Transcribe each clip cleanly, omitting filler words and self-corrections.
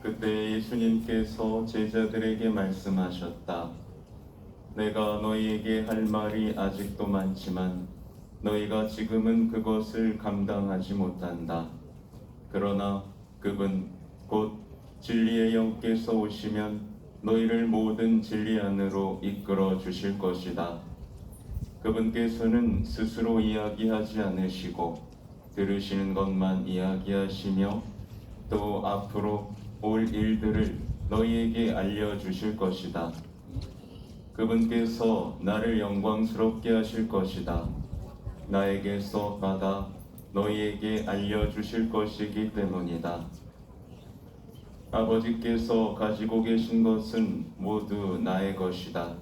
그때 예수님께서 제자들에게 말씀하셨다. 내가 너희에게 할 말이 아직도 많지만 너희가 지금은 그것을 감당하지 못한다. 그러나 그분 곧 진리의 영께서 오시면 너희를 모든 진리 안으로 이끌어 주실 것이다. 그분께서는 스스로 이야기하지 않으시고 들으시는 것만 이야기하시며 또 앞으로 올 일들을 너희에게 알려주실 것이다. 그분께서 나를 영광스럽게 하실 것이다. 나에게서 받아 너희에게 알려주실 것이기 때문이다. 아버지께서 가지고 계신 것은 모두 나의 것이다.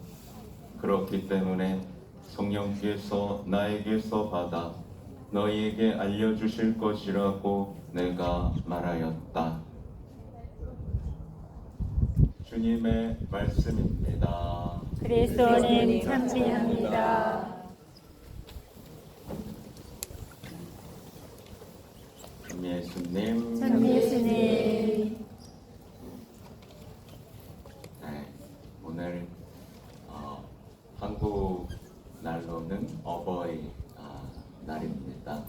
그렇기 때문에 성령께서 나에게서 받아 너희에게 알려주실 것이라고 내가 말하였다. 주님의 말씀입니다. 그리스도님 참신합니다. 참 예수님, 참 예수님. 네, 오늘 한국 날로는 어버이 날입니다.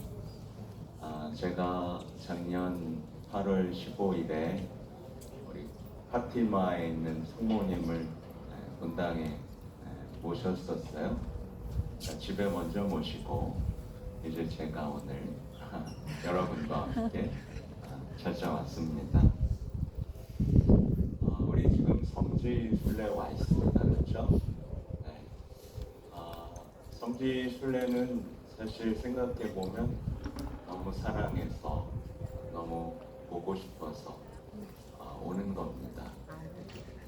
제가 작년 8월 15일에 우리 파티마에 있는 성모님을 본당에 모셨었어요. 집에 먼저 모시고 이제 제가 오늘 여러분과 함께 찾아왔습니다. 우리 지금 성지순례 와 있습니다. 그렇죠? 네. 성지순례는 사실 생각해 보면 너무 사랑해서 너무 보고 싶어서 오는 겁니다.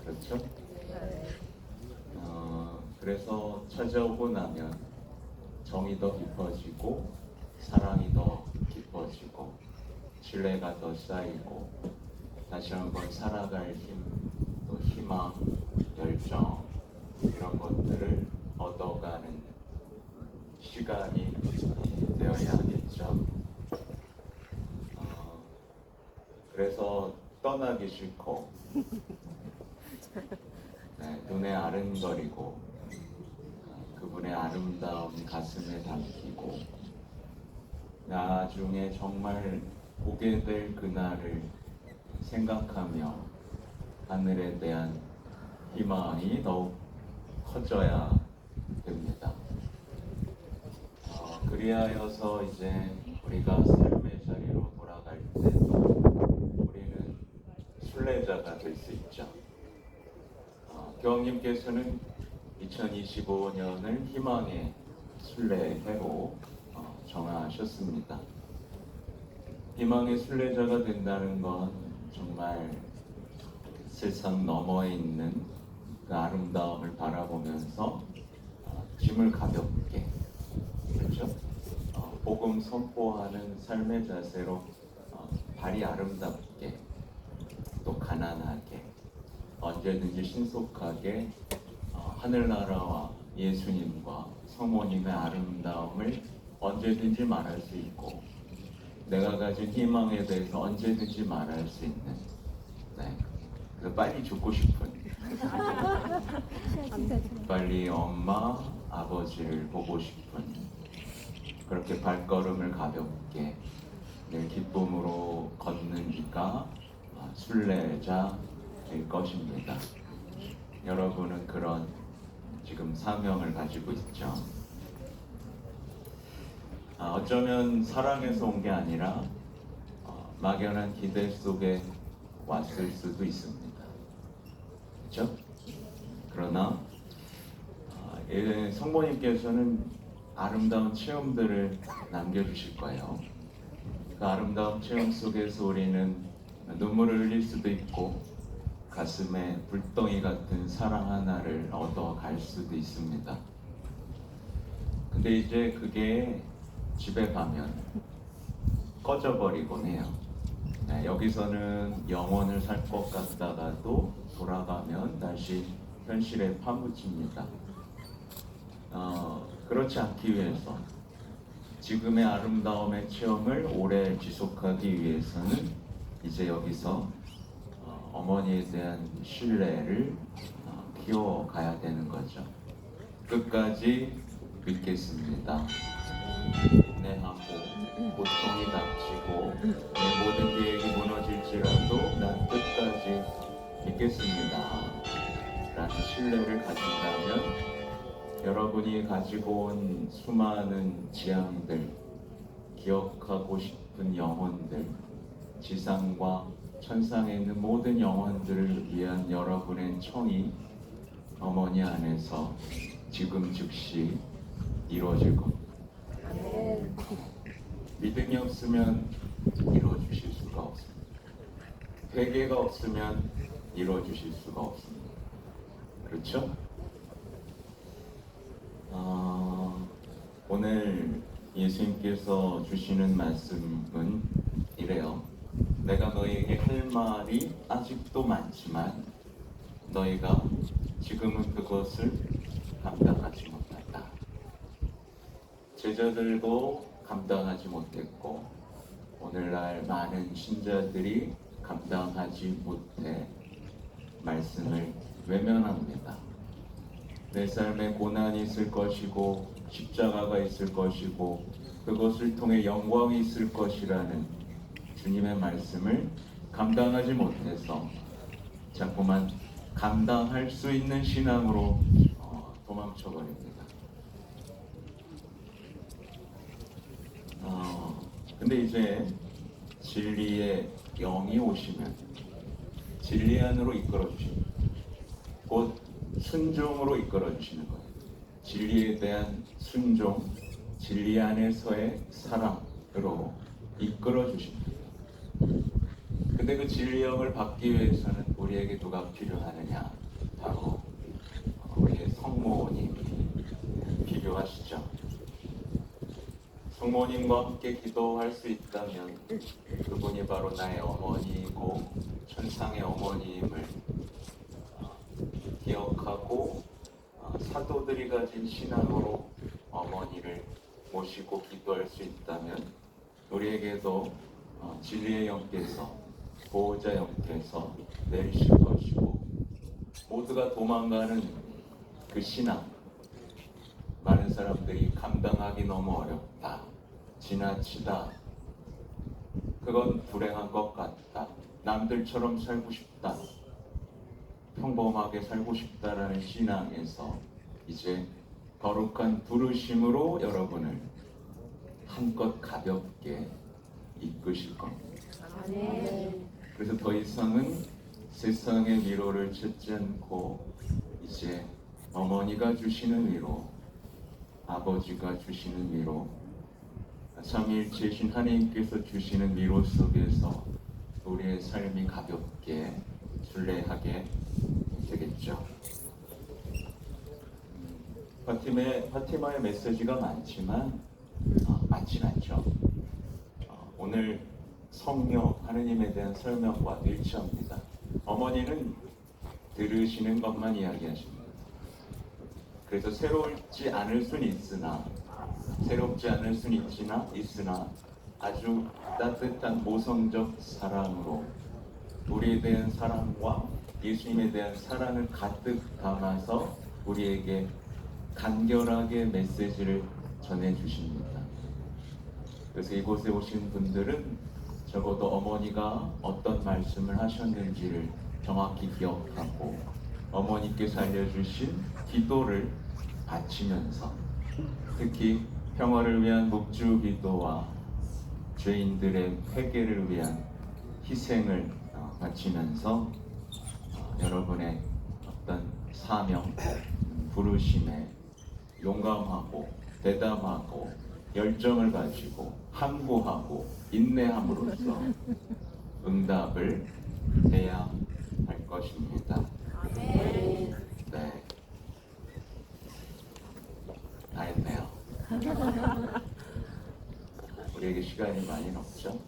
그렇죠? 그래서 찾아오고 나면 정이 더 깊어지고 사랑이 더 깊어지고 신뢰가 더 쌓이고 다시 한번 살아갈 힘, 또 희망, 열정 이런 것들을 얻어가는 시간이 되어야겠죠. 그래서 떠나기 싫고 눈에 아른거리고 그분의 아름다운 가슴에 담기고 나중에 정말 보게 될 그날을 생각하며 하늘에 대한 희망이 더욱 커져야 됩니다. 그리하여서 이제 우리가 삶의 자리로 돌아갈 때도 우리는 순례자가 될 수 있죠. 교황님께서는 2025년을 희망의 순례해로 정하셨습니다. 희망의 순례자가 된다는 건 정말 세상 너머에 있는 그 아름다움을 바라보면서 짐을 가볍게, 그렇죠? 복음 선포하는 삶의 자세로 발이 아름답게 또 가난하게 언제든지 신속하게 하늘나라와 예수님과 성모님의 아름다움을 언제든지 말할 수 있고 내가 가진 희망에 대해서 언제든지 말할 수 있는 그래서 빨리 죽고 싶은 빨리 엄마 아버지를 보고 싶은 그렇게 발걸음을 가볍게 늘 기쁨으로 걷는 이가 순례자일 것입니다. 여러분은 그런 지금 사명을 가지고 있죠. 어쩌면 사랑에서 온 게 아니라 막연한 기대 속에 왔을 수도 있습니다. 그렇죠? 그러나 성모님께서는 아름다운 체험들을 남겨주실 거예요. 그 아름다운 체험 속에서 우리는 눈물을 흘릴 수도 있고 가슴에 불덩이 같은 사랑 하나를 얻어갈 수도 있습니다. 근데 이제 그게 집에 가면 꺼져버리곤 해요. 여기서는 영원을 살 것 같다가도 돌아가면 다시 현실에 파묻힙니다. 그렇지 않기 위해서 지금의 아름다움의 체험을 오래 지속하기 위해서는 이제 여기서 어머니에 대한 신뢰를 키워가야 되는 거죠. 끝까지 믿겠습니다. 인내하고 고통이 닥치고 내 모든 계획이 무너질지라도 난 끝까지 믿겠습니다. 라는 신뢰를 가진다면 여러분이 가지고 온 수많은 지향들, 기억하고 싶은 영혼들, 지상과 천상에 있는 모든 영혼들을 위한 여러분의 청이 어머니 안에서 지금 즉시 이루어질 겁니다. 믿음이 없으면 이루어주실 수가 없습니다. 회개가 없으면 이루어주실 수가 없습니다. 그렇죠? 오늘 예수님께서 주시는 말씀은 이래요. 내가 너희에게 할 말이 아직도 많지만 너희가 지금은 그것을 감당하지 못한다. 제자들도 감당하지 못했고 오늘날 많은 신자들이 감당하지 못해 말씀을 외면합니다. 내 삶에 고난이 있을 것이고 십자가가 있을 것이고 그것을 통해 영광이 있을 것이라는 주님의 말씀을 감당하지 못해서 자꾸만 감당할 수 있는 신앙으로 도망쳐버립니다. 근데 이제 진리의 영이 오시면 진리 안으로 이끌어 주십니다. 곧 순종으로 이끌어 주시는 거예요. 진리에 대한 순종, 진리 안에서의 사랑으로 이끌어 주십니다. 근데 그 진리의 영을 받기 위해서는 우리에게 누가 필요하느냐? 바로 우리의 성모님이 필요하시죠. 성모님과 함께 기도할 수 있다면 그분이 바로 나의 어머니이고 천상의 어머님을 기억하고 사도들이 가진 신앙으로 어머니를 모시고 기도할 수 있다면 우리에게도 진리의 영께서 보호자 영께서 내리실 것이고 모두가 도망가는 그 신앙 많은 사람들이 감당하기 너무 어렵다, 지나치다, 그건 불행한 것 같다, 남들처럼 살고 싶다, 평범하게 살고 싶다라는 신앙에서 이제 거룩한 부르심으로 여러분을 한껏 가볍게 이끄실 겁니다. 그래서 더 이상은 세상의 위로를 찾지 않고 이제 어머니가 주시는 위로, 아버지가 주시는 위로, 삼위일체이신 하나님께서 주시는 위로 속에서 우리의 삶이 가볍게 순례하게 되겠죠. 파티마의 메시지가 많지만 많진 않죠. 오늘 성령 하느님에 대한 설명과 일치합니다. 어머니는 들으시는 것만 이야기하십니다. 그래서 새롭지 않을 수는 있으나 아주 따뜻한 모성적 사랑으로 우리에 대한 사랑과 예수님에 대한 사랑을 가득 담아서 우리에게 간결하게 메시지를 전해주십니다. 그래서 이곳에 오신 분들은 적어도 어머니가 어떤 말씀을 하셨는지를 정확히 기억하고 어머니께서 알려주신 기도를 바치면서 특히 평화를 위한 묵주 기도와 죄인들의 회개를 위한 희생을 바치면서 여러분의 어떤 사명, 부르심에 용감하고 대담하고 열정을 가지고 항구하고 인내함으로써 응답을 해야 할 것입니다. 네, 다 했네요. 우리에게 시간이 많이 없죠.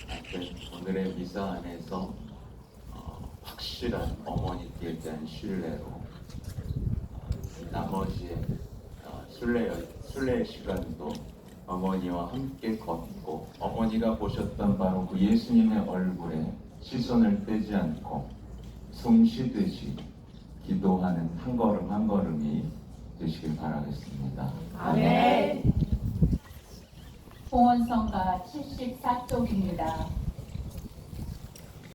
하여튼 오늘의 미사 안에서 확실한 어머니께 대한 신뢰로 나머지의 순례의 시간도 어머니와 함께 걷고 어머니가 보셨던 바로 그 예수님의 얼굴에 시선을 떼지 않고 숨 쉬듯이 기도하는 한 걸음 한 걸음이 되시길 바라겠습니다. 아멘. 봉헌성가 74쪽입니다.